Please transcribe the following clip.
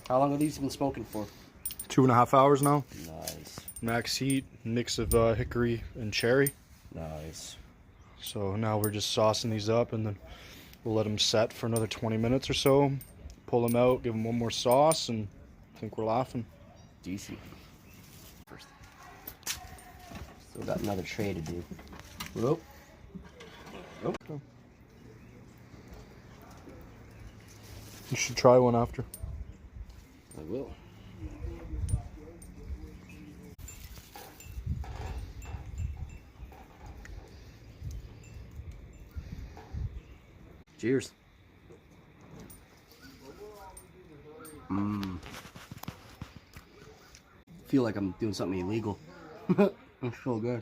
How long have these been smoking for? 2.5 hours now. Nice. Max heat, mix of hickory and cherry. Nice. So now we're just saucing these up, and then we'll let them set for another 20 minutes or so. Pull them out, give them one more sauce, and I think we're laughing. DC. First. Still got another tray to do. Whoop. Oh. You should try one after. I will. Cheers. Feel like I'm doing something illegal. It's so good.